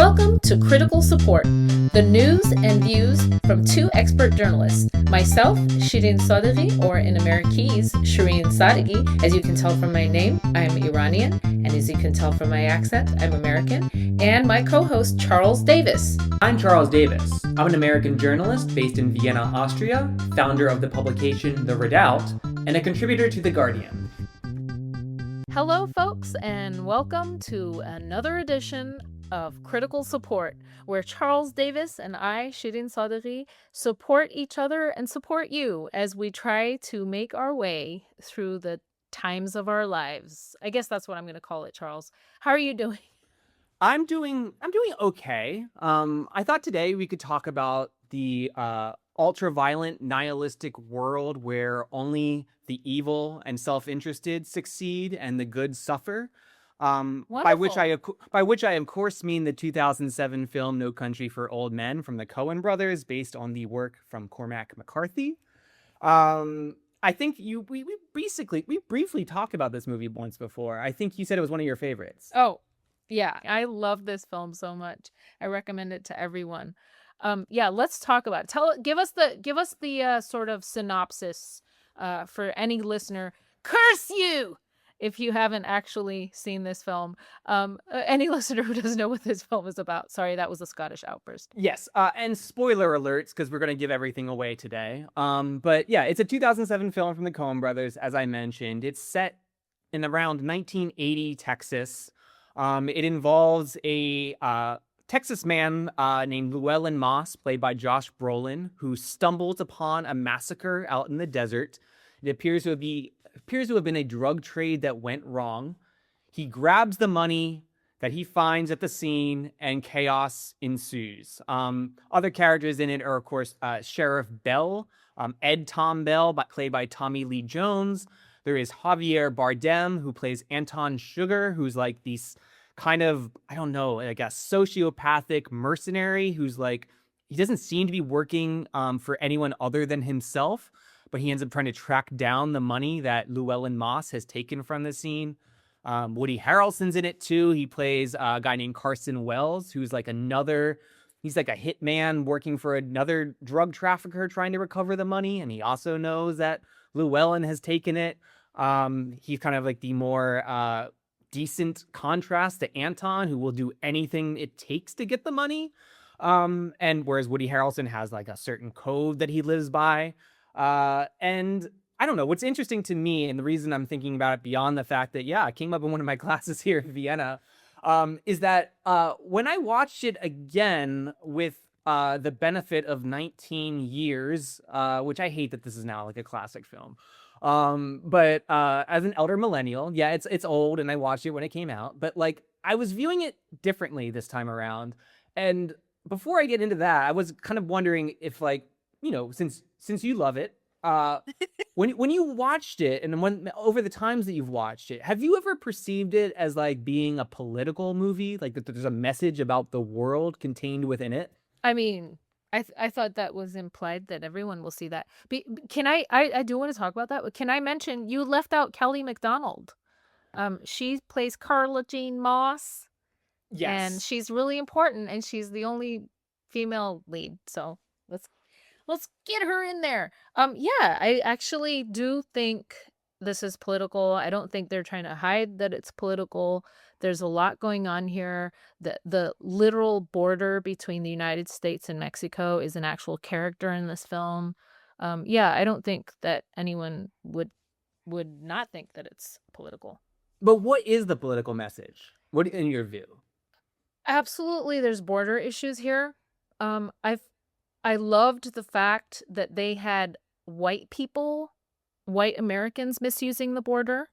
Welcome to Critical Support, the news and views from two expert journalists. Myself, Shirin, or in Amerikese, Shirin Sadeghi. As you can tell from my name, I'm Iranian, and as you can tell from my accent, I'm American. And my co-host, Charles Davis. I'm Charles Davis. I'm an American journalist based in Vienna, Austria, founder of the publication The Redoubt, and a contributor to The Guardian. Hello, folks, and welcome to another edition of Critical Support, where Charles Davis and I, Shirin Sadeghi, support each other and support you as we try to make our way through the times of our lives. I guess that's what I'm going to call it, Charles. How are you doing? I'm doing okay. I thought today we could talk about the ultra-violent, nihilistic world where only the evil and self-interested succeed and the good suffer. By which I of course mean the 2007 film No Country for Old Men from the Coen Brothers, based on the work from Cormac McCarthy. I think we briefly talked about this movie once before. I think you said it was one of your favorites. Oh, yeah, I love this film so much. I recommend it to everyone. Yeah, let's talk about it. Give us the sort of synopsis for any listener. Curse you if you haven't actually seen this film. Any listener who doesn't know what this film is about. Sorry, that was a Scottish outburst. Yes, and spoiler alerts, because we're going to give everything away today. But yeah, it's a 2007 film from the Coen Brothers, as I mentioned. It's set in around 1980 Texas. It involves a Texas man named Llewellyn Moss, played by Josh Brolin, who stumbles upon a massacre out in the desert. It appears to have been a drug trade that went wrong. He grabs the money that he finds at the scene, and chaos ensues. Other characters in it are, of course, Sheriff Bell, Ed Tom Bell, played by Tommy Lee Jones. There is Javier Bardem, who plays Anton Chigurh, who's like these kind of, I don't know, like a sociopathic mercenary who's like, he doesn't seem to be working for anyone other than himself, but he ends up trying to track down the money that Llewellyn Moss has taken from the scene. Woody Harrelson's in it too. He plays a guy named Carson Wells, who's like he's like a hitman working for another drug trafficker trying to recover the money. And he also knows that Llewellyn has taken it. He's kind of like the more decent contrast to Anton, who will do anything it takes to get the money. And whereas Woody Harrelson has like a certain code that he lives by. And I don't know, what's interesting to me, and the reason I'm thinking about it beyond the fact that, yeah, it came up in one of my classes here in Vienna, is that when I watched it again with the benefit of 19 years, which I hate that this is now like a classic film. But as an elder millennial, yeah, it's old, and I watched it when it came out, but like I was viewing it differently this time around. And before I get into that, I was kind of wondering if, like, you know, since you love it, when you watched it, and when over the times that you've watched it, have you ever perceived it as like being a political movie, like that there's a message about the world contained within it? I mean, I thought that was implied that everyone will see that. Can I do want to talk about that, but can I mention you left out Kelly MacDonald? She plays Carla Jean Moss. Yes. And she's really important, and she's the only female lead. So let's get her in there. Yeah, I actually do think this is political. I don't think they're trying to hide that it's political. There's a lot going on here. The literal border between the United States and Mexico is an actual character in this film. Yeah, I don't think that anyone would not think that it's political. But what is the political message? What, in your view? Absolutely, there's border issues here. I loved the fact that they had white Americans misusing the border.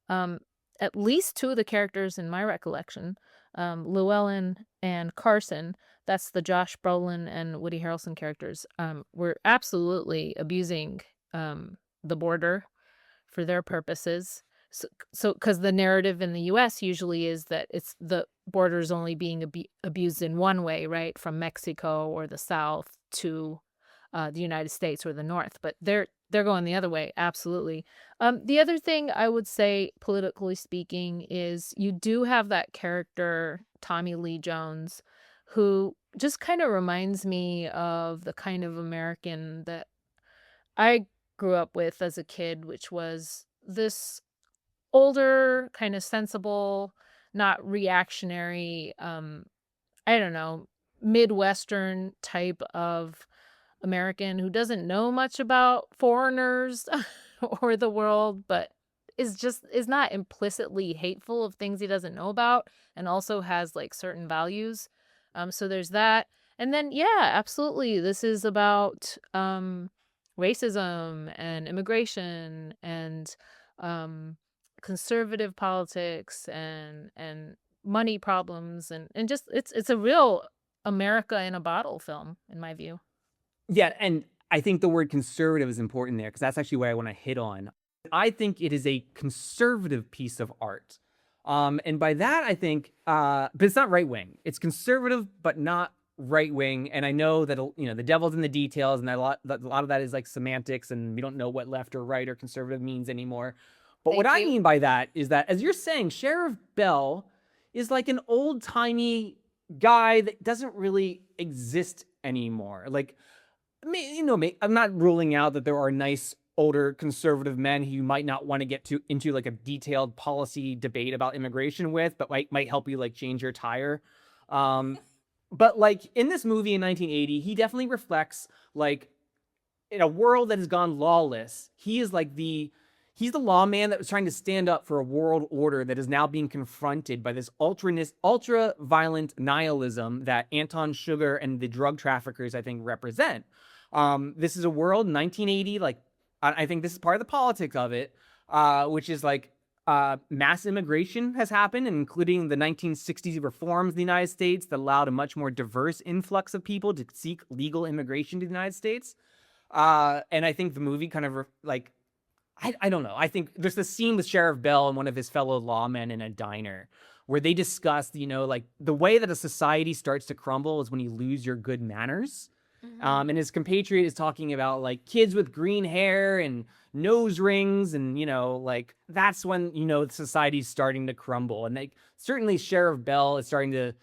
At least two of the characters in my recollection, Llewellyn and Carson, that's the Josh Brolin and Woody Harrelson characters, were absolutely abusing the border for their purposes. So because the narrative in the U.S. usually is that it's the border is only being abused in one way, right, from Mexico or the South to the United States or the North, but they're going the other way, absolutely. The other thing I would say, politically speaking, is you do have that character, Tommy Lee Jones, who just kind of reminds me of the kind of American that I grew up with as a kid, which was this older, kind of sensible, not reactionary, I don't know, Midwestern type of American who doesn't know much about foreigners or the world, but is not implicitly hateful of things he doesn't know about, and also has like certain values. So there's that. And then yeah, absolutely, this is about racism and immigration and um conservative politics and money problems, and just it's a real America in a bottle film, in my view. Yeah, and I think the word conservative is important there because that's actually what I want to hit on. I think it is a conservative piece of art. And by that, I think, but it's not right wing. It's conservative, but not right wing. And I know that, the devil's in the details, and a lot of that is like semantics, and we don't know what left or right or conservative means anymore. But what Thank I you. mean by that is that, as you're saying, Sheriff Bell is like an old timey guy that doesn't really exist anymore. Like, I'm not ruling out that there are nice older conservative men who you might not want to get into like a detailed policy debate about immigration with, but might help you like change your tire. Um, but like in this movie in 1980, he definitely reflects like in a world that has gone lawless. He's the lawman that was trying to stand up for a world order that is now being confronted by this ultra violent nihilism that Anton Chigurh and the drug traffickers, I think, represent. This is a world 1980, like I think this is part of the politics of it, which is like mass immigration has happened, including the 1960s reforms in the United States that allowed a much more diverse influx of people to seek legal immigration to the United States. And I think the movie kind of like, I don't know. I think there's the scene with Sheriff Bell and one of his fellow lawmen in a diner where they discuss, like the way that a society starts to crumble is when you lose your good manners. Hmm. And his compatriot is talking about like kids with green hair and nose rings, and like that's when society's starting to crumble. And like certainly Sheriff Bell is starting to,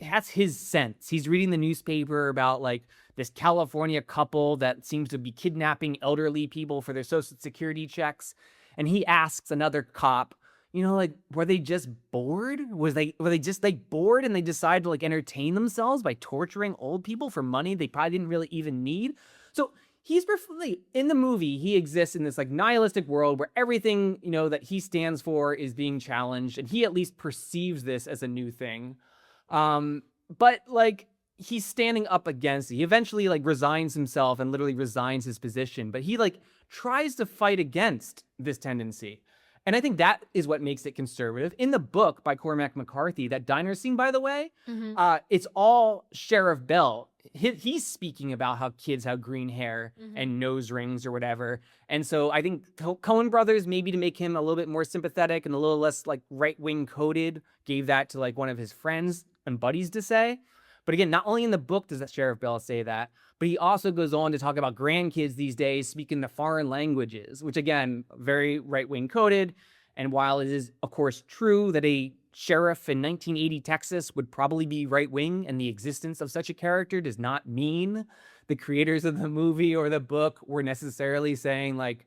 that's his sense. He's reading the newspaper about like this California couple that seems to be kidnapping elderly people for their social security checks, and he asks another cop, like, were they just bored? Were they just like bored and they decided to like entertain themselves by torturing old people for money they probably didn't really even need? So he's in the movie, he exists in this like nihilistic world where everything, that he stands for is being challenged, and he at least perceives this as a new thing. But like he's standing up against it. He eventually like resigns himself and literally resigns his position, but he like tries to fight against this tendency. And I think that is what makes it conservative. In the book by Cormac McCarthy, that diner scene, by the way, Hmm. it's all Sheriff Bell. He's speaking about how kids have green hair Hmm. and nose rings or whatever. And so I think Coen Brothers, maybe to make him a little bit more sympathetic and a little less like right wing coded, gave that to like one of his friends and buddies to say. But again, not only in the book does that Sheriff Bell say that, but he also goes on to talk about grandkids these days speaking the foreign languages, which again, very right wing coded. And while it is, of course, true that a sheriff in 1980 Texas would probably be right wing, and the existence of such a character does not mean the creators of the movie or the book were necessarily saying, like,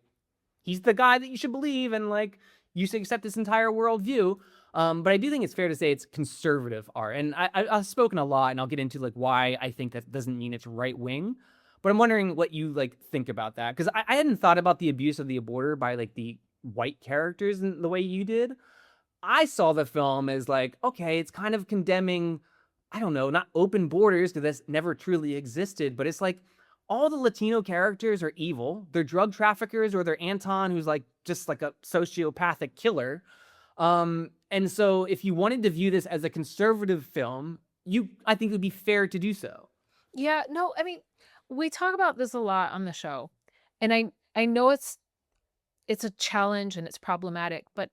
he's the guy that you should believe and, like, you should accept this entire worldview. But I do think it's fair to say it's conservative art. And I've spoken a lot, and I'll get into like why I think that doesn't mean it's right wing. But I'm wondering what you like think about that, because I hadn't thought about the abuse of the border by like the white characters in the way you did. I saw the film as like, okay, it's kind of condemning, I don't know, not open borders because that's never truly existed, but it's like all the Latino characters are evil. They're drug traffickers, or they're Anton, who's like just like a sociopathic killer. And so if you wanted to view this as a conservative film, I think it would be fair to do so. Yeah, no, I mean, we talk about this a lot on the show, and I know it's a challenge and it's problematic, but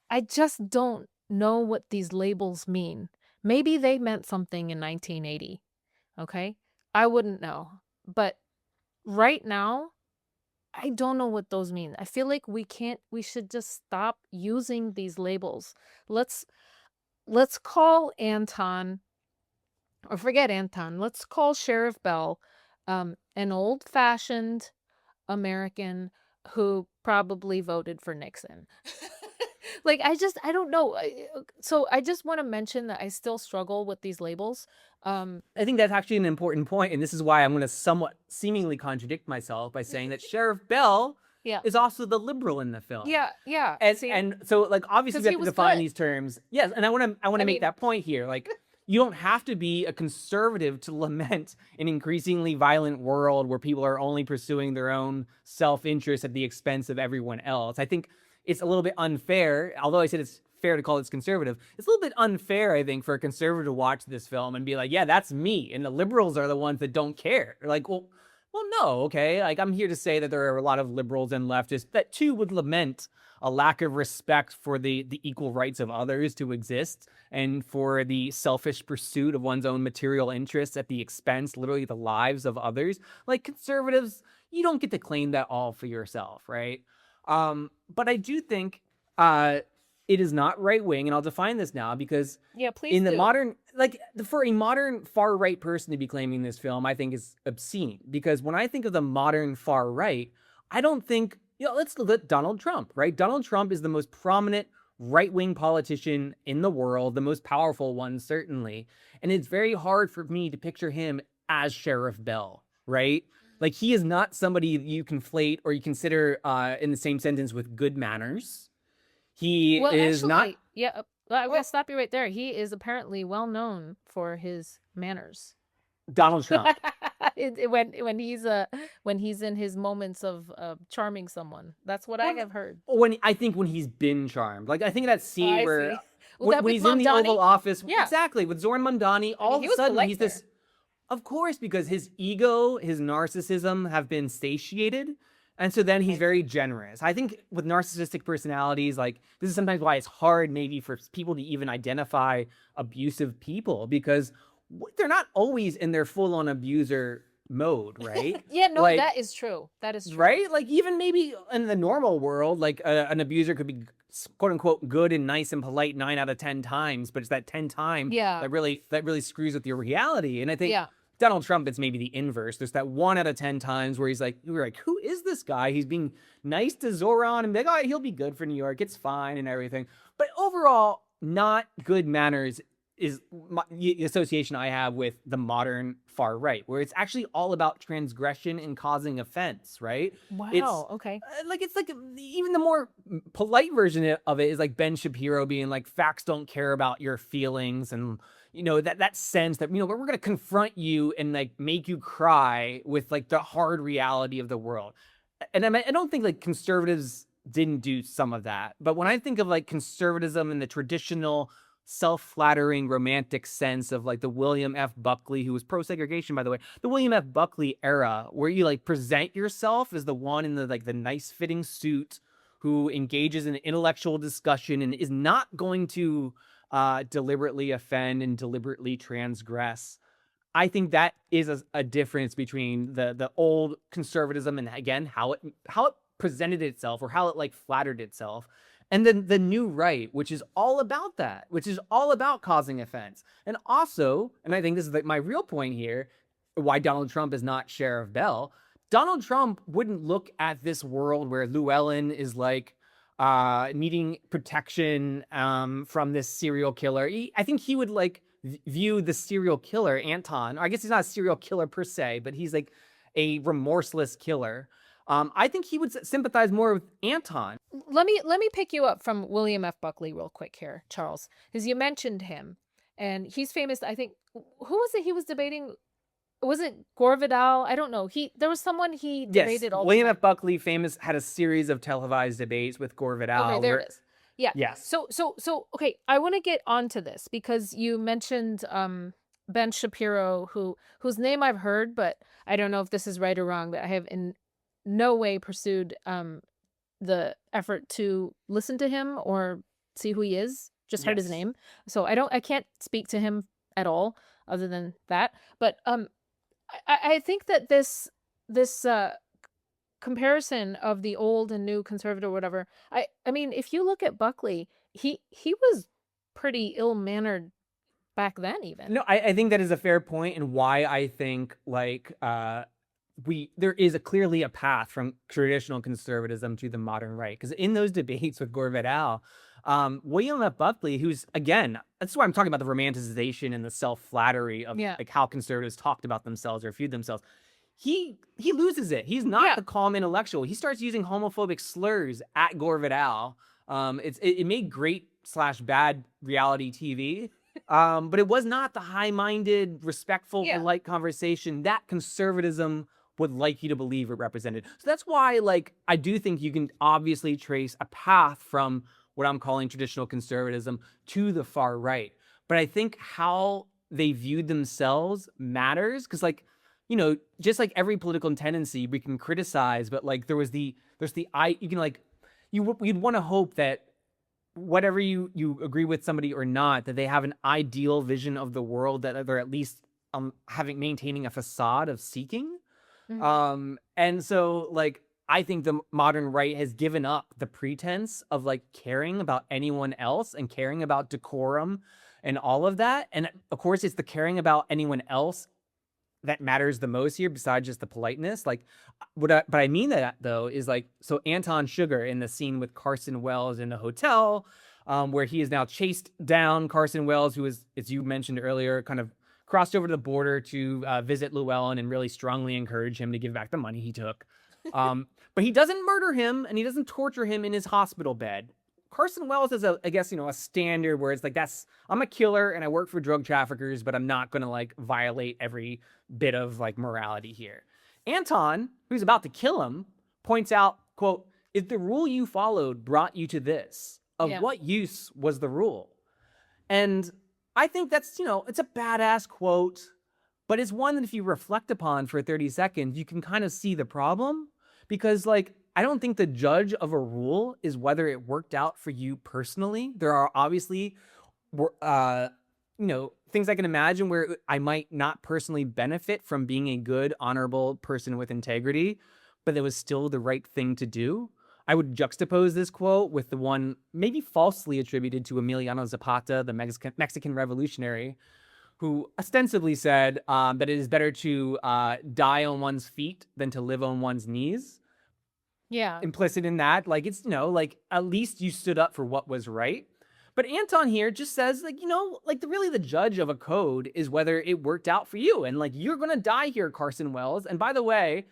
I just don't know what these labels mean. Maybe they meant something in 1980, okay? I wouldn't know. But right now, I don't know what those mean. I feel like we should just stop using these labels. Let's let's call Anton, or forget Anton. Let's call Sheriff Bell an old-fashioned American who probably voted for Nixon. Like, I don't know. So I just want to mention that I still struggle with these labels. I think that's actually an important point, and this is why I'm going to somewhat seemingly contradict myself by saying that Sheriff Bell Yeah. is also the liberal in the film. Yeah. And See, and so like obviously 'cause we he have to was define good. these terms. Yes, and I want to make mean, that point here. Like you don't have to be a conservative to lament an increasingly violent world where people are only pursuing their own self-interest at the expense of everyone else. I think it's a little bit unfair, although I said it's fair to call it conservative. It's a little bit unfair, I think, for a conservative to watch this film and be like, yeah, that's me. And the liberals are the ones that don't care. Like, well, no, okay. Like, I'm here to say that there are a lot of liberals and leftists that too would lament a lack of respect for the equal rights of others to exist and for the selfish pursuit of one's own material interests at the expense, literally, the lives of others. Like conservatives, you don't get to claim that all for yourself, right? But I do think it is not right wing, and I'll define this now because yeah, please in the do. modern, like for a modern far right person to be claiming this film, I think is obscene. Because when I think of the modern far right, I don't think, let's look at Donald Trump, right? Donald Trump is the most prominent right wing politician in the world, the most powerful one, certainly. And it's very hard for me to picture him as Sheriff Bell, right? Like he is not somebody you conflate or you consider in the same sentence with good manners. He Well, is not. actually, yeah, I'm Well, gonna stop you right there. He is apparently well known for his manners. Donald Trump. When he's in his moments of charming someone. That's what I When have heard. when he's been charmed, like I think that scene I where see. Well, that when with he's in the Oval Mamdani? Office, Yeah. exactly with Zoran Mamdani, I mean, all of he a was sudden polite he's there. this. Of course, because his ego, his narcissism have been satiated. And so then he's very generous. I think with narcissistic personalities, like this is sometimes why it's hard maybe for people to even identify abusive people because they're not always in their full-on abuser mode, right? Yeah, no, Like, that is true. That is true. right? Like even maybe in the normal world, like an abuser could be quote unquote good and nice and polite 9 out of 10 times, but it's that 10 time Yeah. that really screws with your reality. And I think Yeah. Donald Trump, it's maybe the inverse. There's that 1 out of 10 times where he's like, you're like, who is this guy? He's being nice to Zoran and be like, oh, he'll be good for New York. It's fine and everything. But overall, not good manners is the association I have with the modern far right, where it's actually all about transgression and causing offense, right? Wow. It's Okay. it's like even the more polite version of it is like Ben Shapiro being like, facts don't care about your feelings, and that sense that we're going to confront you and like make you cry with like the hard reality of the world. And I don't think like conservatives didn't do some of that, but when I think of like conservatism in the traditional self-flattering romantic sense of like the William F. Buckley, who was pro-segregation, by the way, the William F. Buckley era, where you like present yourself as the one in the like the nice fitting suit who engages in intellectual discussion and is not going to deliberately offend and deliberately transgress. I think that is a difference between the old conservatism and again how it presented itself or how it like flattered itself, and then the new right, which is all about that, which is all about causing offense. And also, and I think this is like my real point here, why Donald Trump is not Sheriff Bell. Donald Trump wouldn't look at this world where Llewellyn is like needing protection from this serial killer. I think he would like view the serial killer, Anton. I guess he's not a serial killer per se, but he's like a remorseless killer. I think he would sympathize more with Anton. Let me pick you up from William F. Buckley real quick here, Charles, because you mentioned him, and he's famous. I think who was it he was debating? Was it Gore Vidal? I don't know. There was someone he Yes, debated all William the F. Buckley, famous, had a series of televised debates with Gore Vidal. time. Okay, there it is. Yeah. Yes. So okay, I want to get onto this because you mentioned Ben Shapiro, whose name I've heard, but I don't know if this is right or wrong. But I have in no way pursued the effort to listen to him or see who he is. Just heard his Yes. name, so I can't speak to him at all other than that. But I think that this this comparison of the old and new conservative or whatever. I mean, if you look at Buckley, he was pretty ill-mannered back then even. No, I think that is a fair point, and why I think like there is clearly a path from traditional conservatism to the modern right. Because in those debates with Gore Vidal, William F. Buckley, who's again, that's why I'm talking about the romanticization and the self-flattery of Yeah. like how conservatives talked about themselves or viewed themselves. He loses it. He's not Yeah. the calm intellectual. He starts using homophobic slurs at Gore Vidal. It made great / bad reality TV. But it was not the high-minded, respectful, Yeah. polite conversation that conservatism would like you to believe it represented. So that's why, like, I do think you can obviously trace a path from what I'm calling traditional conservatism to the far right. But I think how they viewed themselves matters, because, like, you know, just like every political tendency we can criticize, but like there's the you can like you'd want to hope that whatever you agree with somebody or not, that they have an ideal vision of the world that they're at least maintaining a facade of seeking. Mhm. And so like I think the modern right has given up the pretense of like caring about anyone else and caring about decorum and all of that. And of course, it's the caring about anyone else that matters the most here, besides just the politeness. Like, but I mean that though is like, so Anton Chigurh in the scene with Carson Wells in the hotel, where he is now chased down Carson Wells, who is, as you mentioned earlier, kind of crossed over to the border to visit Llewellyn and really strongly encourage him to give back the money he took. But he doesn't murder him and he doesn't torture him in his hospital bed. Carson Wells is I guess, a standard where it's like, I'm a killer and I work for drug traffickers, but I'm not going to like violate every bit of like morality here. Anton, who's about to kill him, points out, quote, if the rule you followed brought you to this, of Yeah. what use was the rule? And I think that's, it's a badass quote, but it's one that if you reflect upon for 30 seconds, you can kind of see the problem, because like, I don't think the judge of a rule is whether it worked out for you personally. There are obviously, things I can imagine where I might not personally benefit from being a good, honorable person with integrity, but it was still the right thing to do. I would juxtapose this quote with the one maybe falsely attributed to Emiliano Zapata, the Mexican revolutionary, who ostensibly said that it is better to die on one's feet than to live on one's knees. Yeah. Implicit in that, like, it's, like, at least you stood up for what was right. But Anton here just says, like, like really the judge of a code is whether it worked out for you. And like, you're going to die here, Carson Wells. And by the way,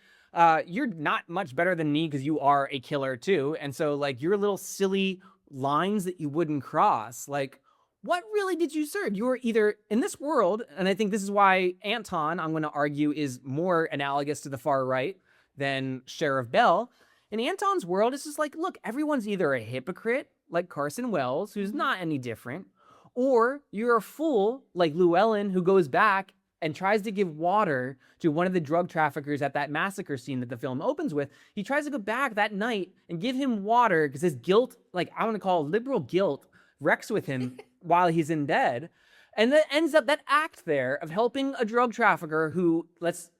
you're not much better than me because you are a killer too. And so like your little silly lines that you wouldn't cross, like, what really did you serve? You were either in this world, and I think this is why Anton, I'm going to argue, is more analogous to the far right than Sheriff Bell. In Anton's world, it's just like, look, everyone's either a hypocrite, like Carson Wells, who's not any different, or you're a fool, like Llewellyn, who goes back and tries to give water to one of the drug traffickers at that massacre scene that the film opens with. He tries to go back that night and give him water because his guilt, like I want to call liberal guilt, wrecks with him while he's in bed. And that ends up that act there of helping a drug trafficker who, let's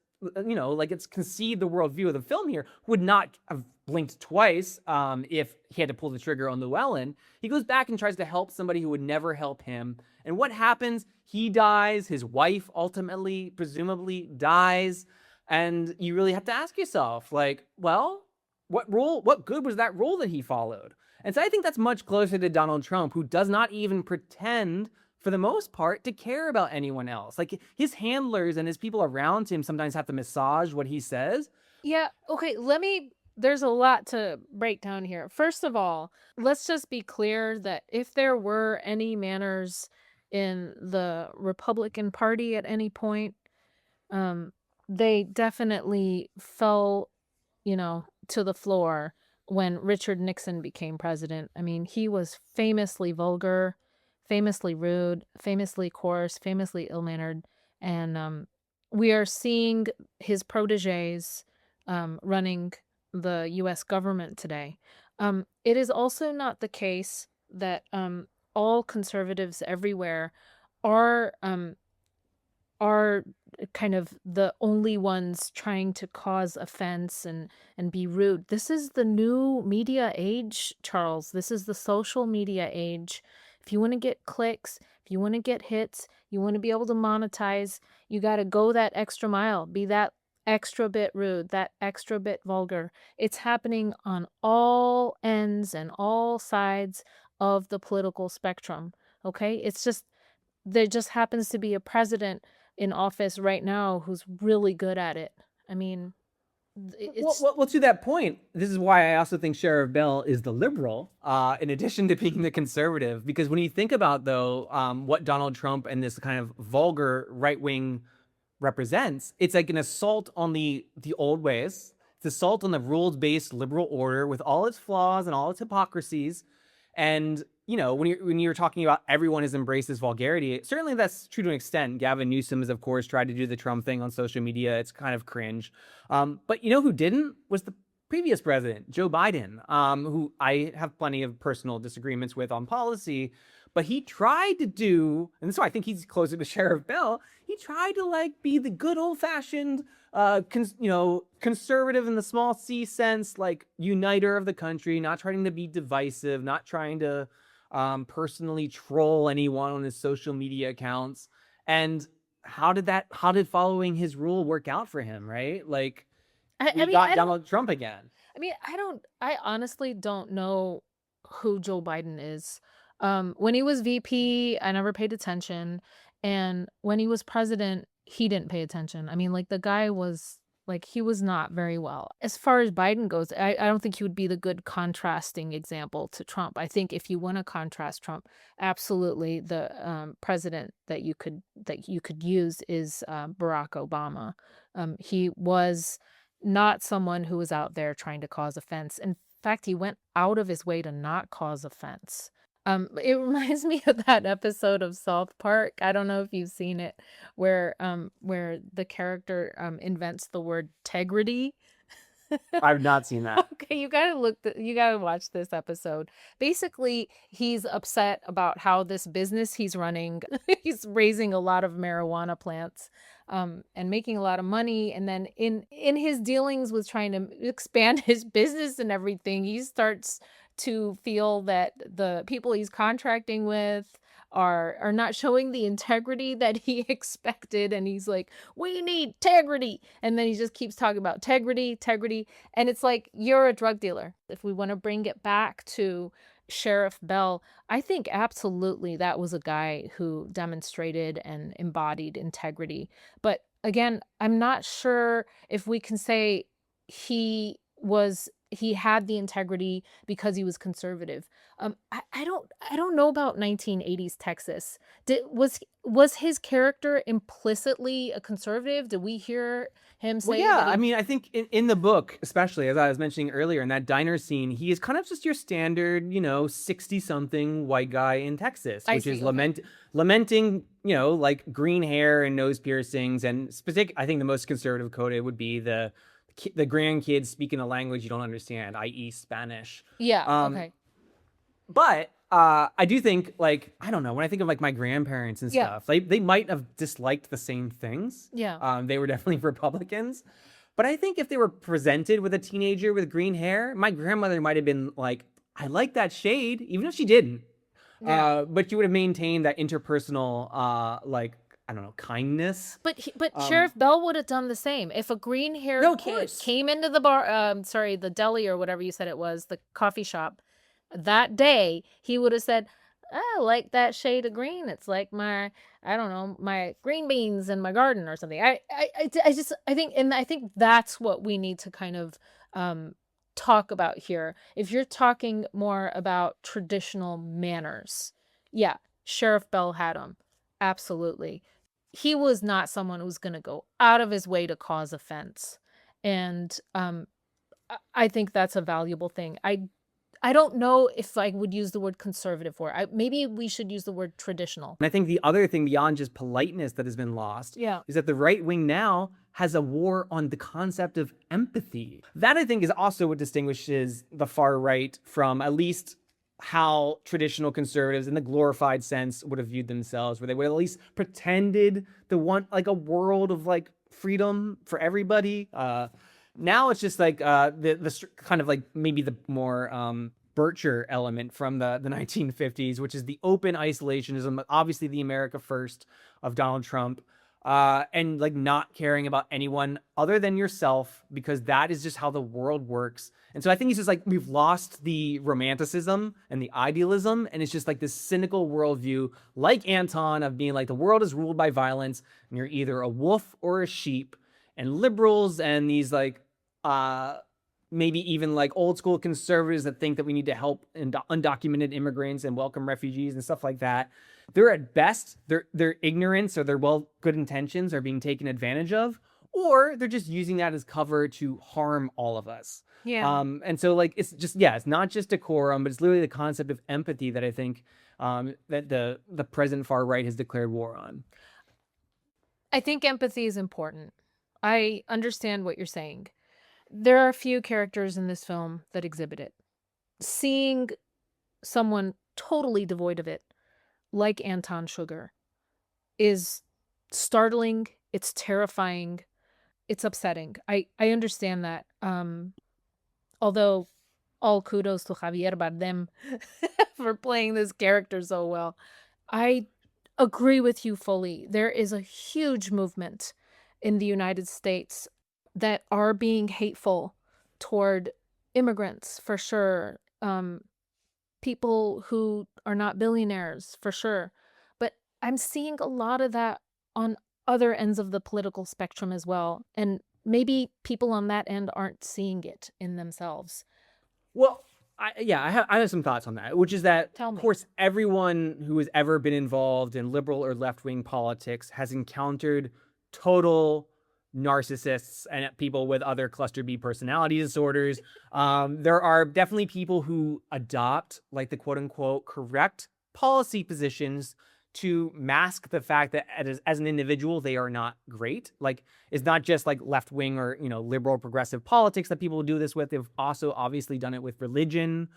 concede the worldview of the film here, would not have blinked twice if he had to pull the trigger on Llewellyn. He goes back and tries to help somebody who would never help him. And what happens? He dies. His wife ultimately, presumably, dies. And you really have to ask yourself, like, well, what good was that rule that he followed? And so I think that's much closer to Donald Trump, who does not even pretend, for the most part, to care about anyone else. Like, his handlers and his people around him sometimes have to massage what he says. Yeah. Okay. There's a lot to break down here. First of all, let's just be clear that if there were any manners in the Republican Party at any point, they definitely fell, to the floor when Richard Nixon became president. I mean, he was famously vulgar, famously rude, famously coarse, famously ill-mannered, and we are seeing his proteges running the U.S. government today. It is also not the case that all conservatives everywhere are are kind of the only ones trying to cause offense and be rude. This is the new media age, Charles. This is the social media age. If you want to get clicks, if you want to get hits, you want to be able to monetize, you got to go that extra mile, be that extra bit rude, that extra bit vulgar. It's happening on all ends and all sides of the political spectrum. Okay? It's just, there just happens to be a president in office right now who's really good at it. I mean, it's Well, to that point, this is why I also think Sheriff Bell is the liberal, in addition to being the conservative. Because when you think about, though, what Donald Trump and this kind of vulgar right wing represents, it's like an assault on the old ways. It's assault on the rules based liberal order with all its flaws and all its hypocrisies. And when you're talking about everyone has embraced this vulgarity, certainly that's true to an extent. Gavin Newsom has, of course, tried to do the Trump thing on social media. It's kind of cringe. But who didn't was the previous president, Joe Biden, who I have plenty of personal disagreements with on policy. But he tried to do, and that's why I think he's closer to Sheriff Bell. He tried to be the good old fashioned, conservative in the small C sense, uniter of the country, not trying to be divisive, not trying to personally troll anyone on his social media accounts. And how did following his rule work out for him, right? We got Donald Trump again. I honestly don't know who Joe Biden is. When he was VP, I never paid attention. And when he was president, he didn't pay attention. The guy was he was not very well. As far as Biden goes, I don't think he would be the good contrasting example to Trump. I think if you want to contrast Trump, absolutely the president that you could use is Barack Obama. He was not someone who was out there trying to cause offense. In fact, he went out of his way to not cause offense. It reminds me of that episode of South Park. I don't know if you've seen it, where the character invents the word tegrity. I've not seen that. Okay, you gotta watch this episode. Basically, he's upset about how this business he's running, he's raising a lot of marijuana plants, and making a lot of money. And then in his dealings with trying to expand his business and everything, he starts to feel that the people he's contracting with are not showing the integrity that he expected. And he's like, we need integrity. And then he just keeps talking about integrity. And it's like, you're a drug dealer. If we want to bring it back to Sheriff Bell, I think absolutely that was a guy who demonstrated and embodied integrity. But again, I'm not sure if we can say he had the integrity because he was conservative. I don't know about 1980s Texas. Was his character implicitly a conservative? Did we hear him say? Well, yeah. I think in the book, especially as I was mentioning earlier, in that diner scene, he is kind of just your standard, 60-something white guy in Texas, which is lamenting, green hair and nose piercings, and I think the most conservative coded would be the grandkids speaking a language you don't understand, i.e. Spanish. Yeah. Okay. But I do think, I don't know, when I think of my grandparents and stuff, they might have disliked the same things. Yeah. They were definitely Republicans. But I think if they were presented with a teenager with green hair, my grandmother might have been like, I like that shade, even if she didn't. Yeah. But she would have maintained that interpersonal, I don't know, kindness. But Sheriff Bell would have done the same. If a green-haired kid came into the bar, the deli or whatever you said it was, the coffee shop, that day, he would have said, I like that shade of green. It's like my green beans in my garden or something. I think that's what we need to kind of talk about here. If you're talking more about traditional manners, yeah, Sheriff Bell had them. Absolutely. He was not someone who was going to go out of his way to cause offense. And I think that's a valuable thing. I don't know if I would use the word conservative for it. Maybe we should use the word traditional. And I think the other thing beyond just politeness that has been lost is that the right wing now has a war on the concept of empathy. That, I think, is also what distinguishes the far right from at least how traditional conservatives in the glorified sense would have viewed themselves, where they would at least pretended to want like a world of like freedom for everybody. Now it's just like the kind of like maybe the more Bircher element from the 1950s, which is the open isolationism, obviously the America First of Donald Trump, and like not caring about anyone other than yourself, because that is just how the world works. And so I think it's just like we've lost the romanticism and the idealism, and it's just like this cynical worldview, like Anton, of being like the world is ruled by violence, and you're either a wolf or a sheep. And liberals and these like maybe even like old school conservatives that think that we need to help undocumented immigrants and welcome refugees and stuff like that, they're at best their ignorance or their good intentions are being taken advantage of, or they're just using that as cover to harm all of us. Yeah. And so like it's just, yeah, it's not just decorum, but it's literally the concept of empathy that I think that the present far right has declared war on. I think empathy is important. I understand what you're saying. There are a few characters in this film that exhibit it. Seeing someone totally devoid of it, like Anton Chigurh, is startling, it's terrifying, it's upsetting. I understand that. Although all kudos to Javier Bardem for playing this character so well. I agree with you fully. There is a huge movement in the United States that are being hateful toward immigrants, for sure. People who are not billionaires, for sure. But I'm seeing a lot of that on other ends of the political spectrum as well. And maybe people on that end aren't seeing it in themselves. Well, I have some thoughts on that, which is that, Tell of me. course, everyone who has ever been involved in liberal or left wing politics has encountered total narcissists and people with other cluster B personality disorders. There are definitely people who adopt like the quote unquote correct policy positions to mask the fact that as an individual they are not great. Like it's not just like left wing or liberal progressive politics that people do this with. They've also obviously done it with religion.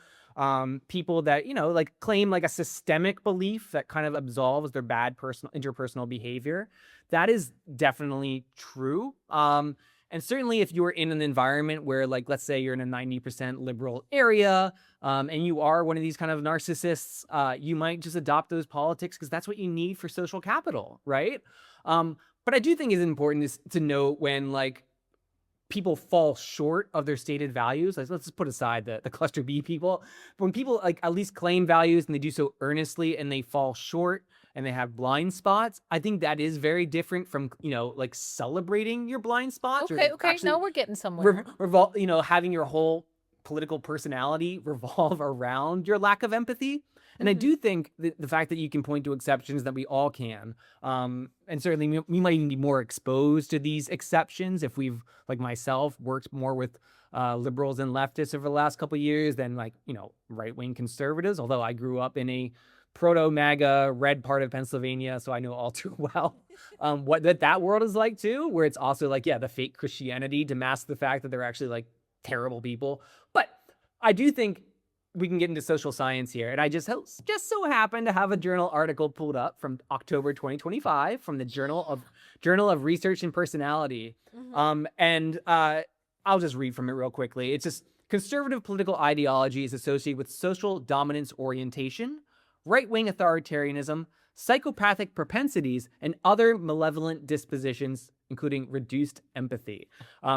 People that like claim like a systemic belief that kind of absolves their bad personal interpersonal behavior. That is definitely true. And certainly if you're in an environment where, like, let's say you're in a 90% liberal area, and you are one of these kind of narcissists, you might just adopt those politics because that's what you need for social capital, right? But I do think it's important to note when, like, people fall short of their stated values. Like, let's just put aside the cluster B people. But when people like at least claim values and they do so earnestly and they fall short and they have blind spots, I think that is very different from, like celebrating your blind spots or Okay. actually Now we're getting somewhere. having your whole political personality revolve around your lack of empathy. And I do think that the fact that you can point to exceptions, that we all can, and certainly we might even be more exposed to these exceptions if we've, like myself, worked more with liberals and leftists over the last couple of years than like, right-wing conservatives, although I grew up in a proto-MAGA red part of Pennsylvania, so I know all too well what that world is like too, where it's also like, yeah, the fake Christianity to mask the fact that they're actually like terrible people. But I do think we can get into social science here. And I just so happen to have a journal article pulled up from October 2025 from the Journal of Research and Personality. And I'll just read from it real quickly. It's just conservative political ideology is associated with social dominance orientation, right-wing authoritarianism, psychopathic propensities, and other malevolent dispositions, including reduced empathy.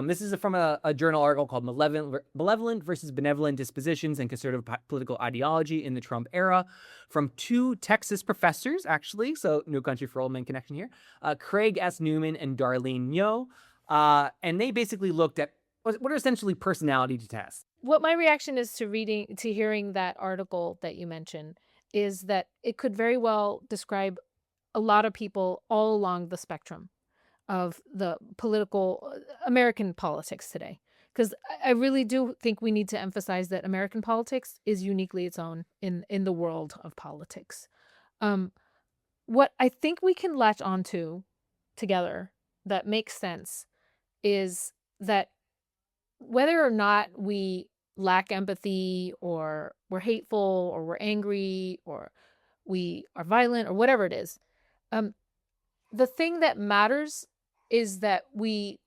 This is from a journal article called Malevolent versus Benevolent Dispositions and Conservative Political Ideology in the Trump Era, from two Texas professors, actually, so No Country for Old Men connection here, Craig S. Newman and Darlene Yo. And they basically looked at what are essentially personality tests. What my reaction is to hearing that article that you mentioned is that it could very well describe a lot of people all along the spectrum of the political American politics today. Because I really do think we need to emphasize that American politics is uniquely its own in the world of politics. What I think we can latch onto together that makes sense is that whether or not we lack empathy, or we're hateful, or we're angry, or we are violent, or whatever it is. The thing that matters is that we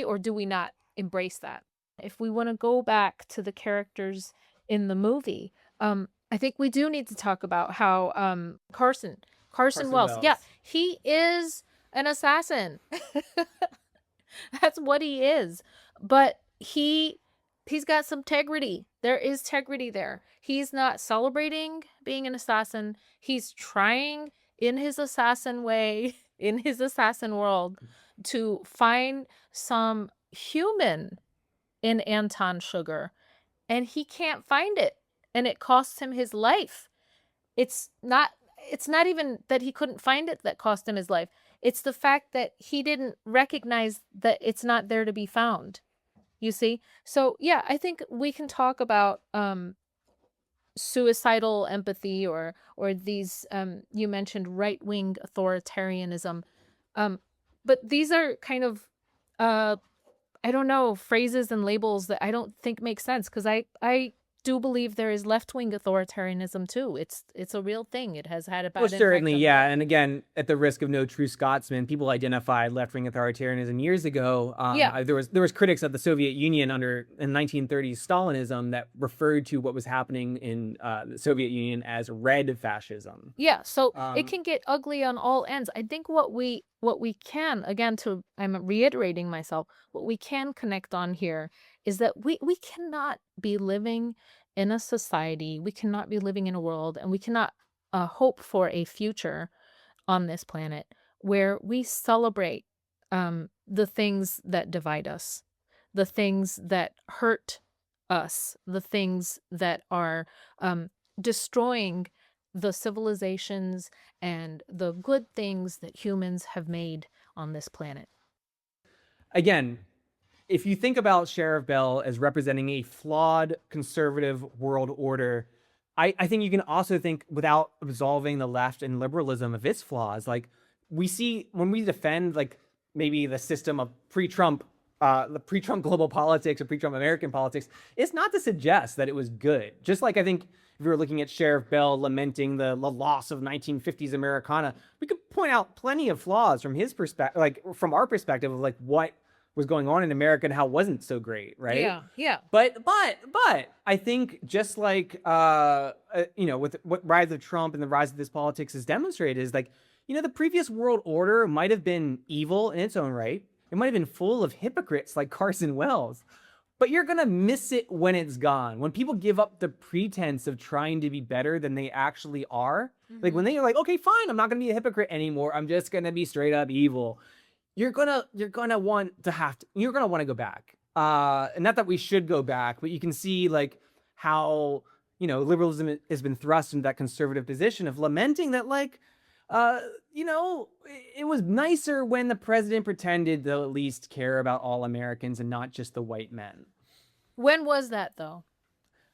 or do we not embrace that? If we want to go back to the characters in the movie, I think we do need to talk about how Carson Carson Wells, yeah, Wells. he is an assassin. That's what he is. But he's got some integrity. There is integrity there. He's not celebrating being an assassin. He's trying in his assassin way, in his assassin world, to find some human in Anton Chigurh, and he can't find it, and it costs him his life. It's not even that he couldn't find it that cost him his life. It's the fact that he didn't recognize that it's not there to be found. You see? So, yeah, I think we can talk about suicidal empathy, or these you mentioned right-wing authoritarianism. But these are kind of I don't know, phrases and labels that I don't think make sense, because I do believe there is left-wing authoritarianism too. It's a real thing. It has had a bad Well, impact certainly, on yeah. And again, at the risk of no true Scotsman, people identified left-wing authoritarianism years ago. Yeah. There was critics of the Soviet Union in 1930s Stalinism that referred to what was happening in the Soviet Union as red fascism. Yeah, so it Um, can get ugly on all ends. I think what we can, again, to I'm reiterating myself, what we can connect on here is that we cannot be living in a society, we cannot be living in a world, and we cannot hope for a future on this planet where we celebrate the things that divide us, the things that hurt us, the things that are destroying the civilizations and the good things that humans have made on this planet. Again, if you think about Sheriff Bell as representing a flawed conservative world order, I think you can also think, without absolving the left and liberalism of its flaws, like we see when we defend like maybe the system of pre-Trump, the pre-Trump global politics or pre-Trump American politics, it's not to suggest that it was good. Just like I think if we were looking at Sheriff Bell lamenting the loss of 1950s Americana, we could point out plenty of flaws from his perspective, like from our perspective of like what was going on in America and how it wasn't so great, right? Yeah. But I think just like with what rise of Trump and the rise of this politics has demonstrated is like, the previous world order might have been evil in its own right. It might have been full of hypocrites like Carson Wells. But you're gonna miss it when it's gone. When people give up the pretense of trying to be better than they actually are, like when they are like, okay, fine, I'm not gonna be a hypocrite anymore. I'm just gonna be straight up evil. You're gonna want to go back. And not that we should go back, but you can see like how liberalism has been thrust into that conservative position of lamenting that like it was nicer when the president pretended to at least care about all Americans and not just the white men. When was that though?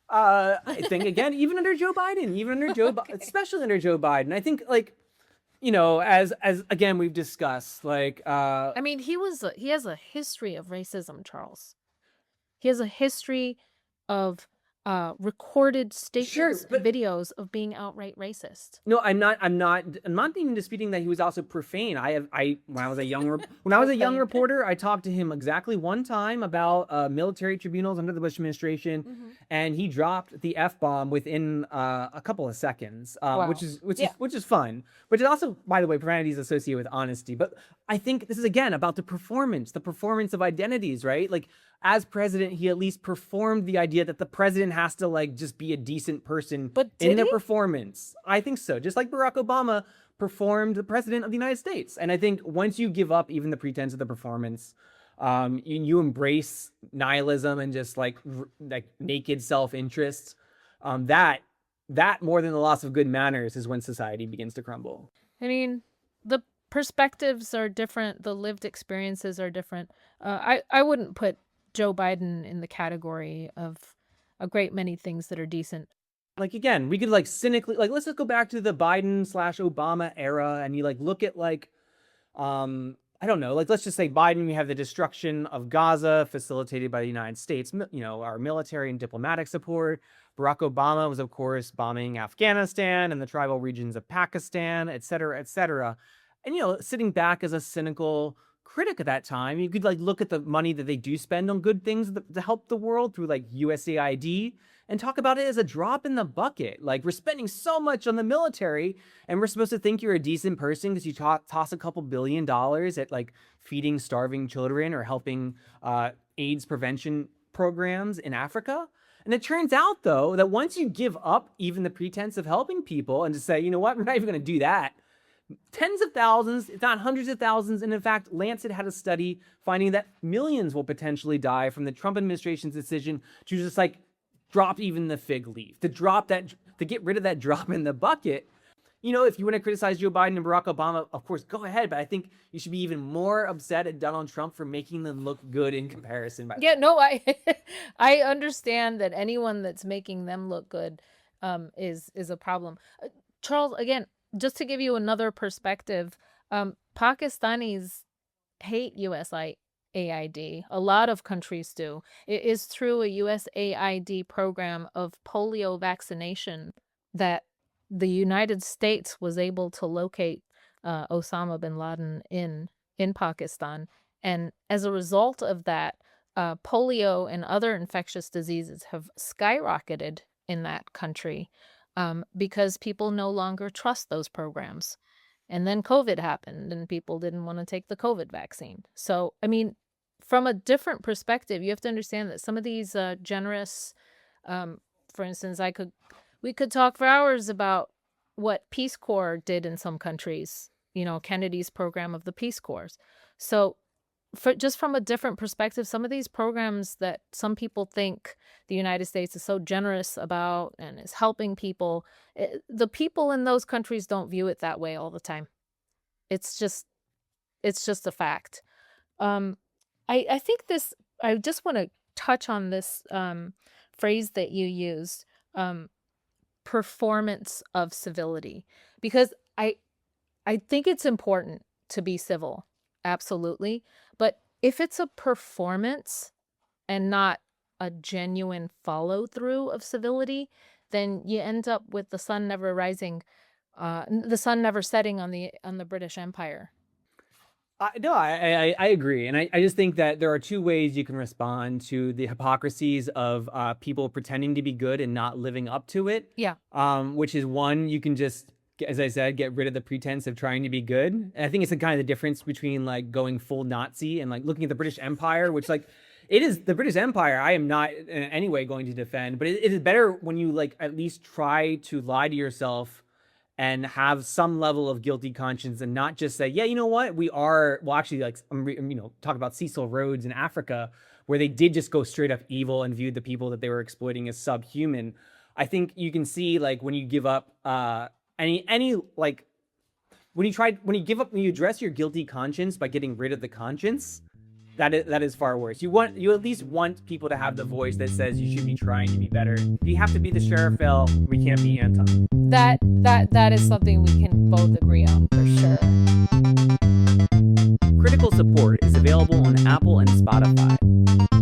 I think again, even under Joe Biden, especially under Joe Biden, I think like as again we've discussed, like I mean, he has a history of racism, Charles. He has a history of recorded statements and videos of being outright racist. No, I'm not even disputing that he was also profane. When I was a young reporter, I talked to him exactly one time about military tribunals under the Bush administration, and he dropped the F-bomb within a couple of seconds, Wow. which is fun. Which is also, by the way, profanity is associated with honesty. But I think this is again about the performance of identities, right? Like as president, he at least performed the idea that the president has to like just be a decent person in their performance. I think so. Just like Barack Obama performed the president of the United States. And I think once you give up even the pretense of the performance, you embrace nihilism and just like naked self-interest, that more than the loss of good manners is when society begins to crumble. I mean, the perspectives are different. The lived experiences are different. I wouldn't put Joe Biden in the category of a great many things that are decent. Like again, we could like cynically like let's just go back to the Biden/Obama era and you like look at like I don't know, like, let's just say Biden, we have the destruction of Gaza facilitated by the United States, our military and diplomatic support. Barack Obama was, of course, bombing Afghanistan and the tribal regions of Pakistan, et cetera, et cetera. And, sitting back as a cynical critic at that time, you could like look at the money that they do spend on good things to help the world through like USAID and talk about it as a drop in the bucket. Like, we're spending so much on the military and we're supposed to think you're a decent person because you toss a couple $1 billion at like feeding starving children or helping AIDS prevention programs in Africa. And it turns out, though, that once you give up even the pretense of helping people and just say, you know what, we're not even going to do that, tens of thousands, if not hundreds of thousands, and in fact, Lancet had a study finding that millions will potentially die from the Trump administration's decision to just like drop even the fig leaf, to get rid of that drop in the bucket. If you want to criticize Joe Biden and Barack Obama, of course, go ahead. But I think you should be even more upset at Donald Trump for making them look good in comparison. Yeah, no, I understand that anyone that's making them look good is a problem. Charles, again, just to give you another perspective, Pakistanis hate USAID. A lot of countries do. It is through a USAID program of polio vaccination that the United States was able to locate Osama bin Laden in Pakistan. And as a result of that, polio and other infectious diseases have skyrocketed in that country because people no longer trust those programs. And then COVID happened and people didn't want to take the COVID vaccine. So, I mean, from a different perspective, you have to understand that some of these generous, for instance, we could talk for hours about what Peace Corps did in some countries, Kennedy's program of the Peace Corps. So just from a different perspective, some of these programs that some people think the United States is so generous about and is helping people, the people in those countries don't view it that way all the time. It's just a fact. I think I just want to touch on this phrase that you used, performance of civility, because I think it's important to be civil, absolutely, but if it's a performance and not a genuine follow through of civility, then you end up with the sun never setting on the British Empire. No, I agree. And I just think that there are two ways you can respond to the hypocrisies of people pretending to be good and not living up to it. Yeah. Which is one, you can just, as I said, get rid of the pretense of trying to be good. And I think it's the kind of the difference between like going full Nazi and like looking at the British Empire, which like it is the British Empire. I am not in any way going to defend, but it is better when you like at least try to lie to yourself and have some level of guilty conscience and not just say, yeah, you know what, actually, like, talk about Cecil Rhodes in Africa, where they did just go straight up evil and viewed the people that they were exploiting as subhuman. I think you can see, like, when you give up when you address your guilty conscience by getting rid of the conscience, that is far worse. You at least want people to have the voice that says you should be trying to be better. If you have to be the sheriff, Phil, we can't be Anton. That is something we can both agree on for sure. Critical Support is available on Apple and Spotify.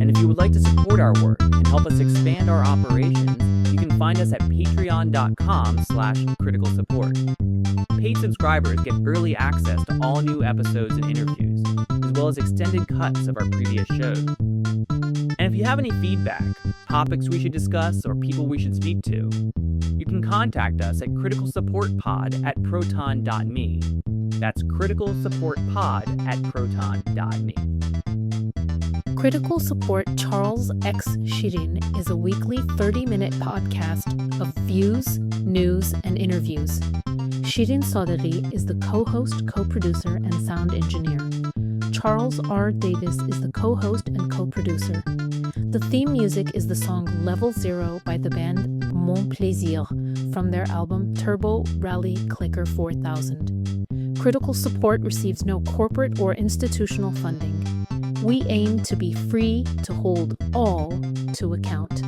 And if you would like to support our work and help us expand our operations, you can find us at patreon.com/criticalsupport. Paid subscribers get early access to all new episodes and interviews, as well as extended cuts of our previous shows. And if you have any feedback, topics we should discuss, or people we should speak to, you can contact us at criticalsupportpod@proton.me. That's criticalsupportpod@proton.me. Critical Support Charles X. Shirin is a weekly 30-minute podcast of views, news, and interviews. Shirin Soderi is the co-host, co-producer, and sound engineer. Charles R. Davis is the co-host and co-producer. The theme music is the song Level Zero by the band Mon Plaisir from their album Turbo Rally Clicker 4000. Critical Support receives no corporate or institutional funding. We aim to be free to hold all to account.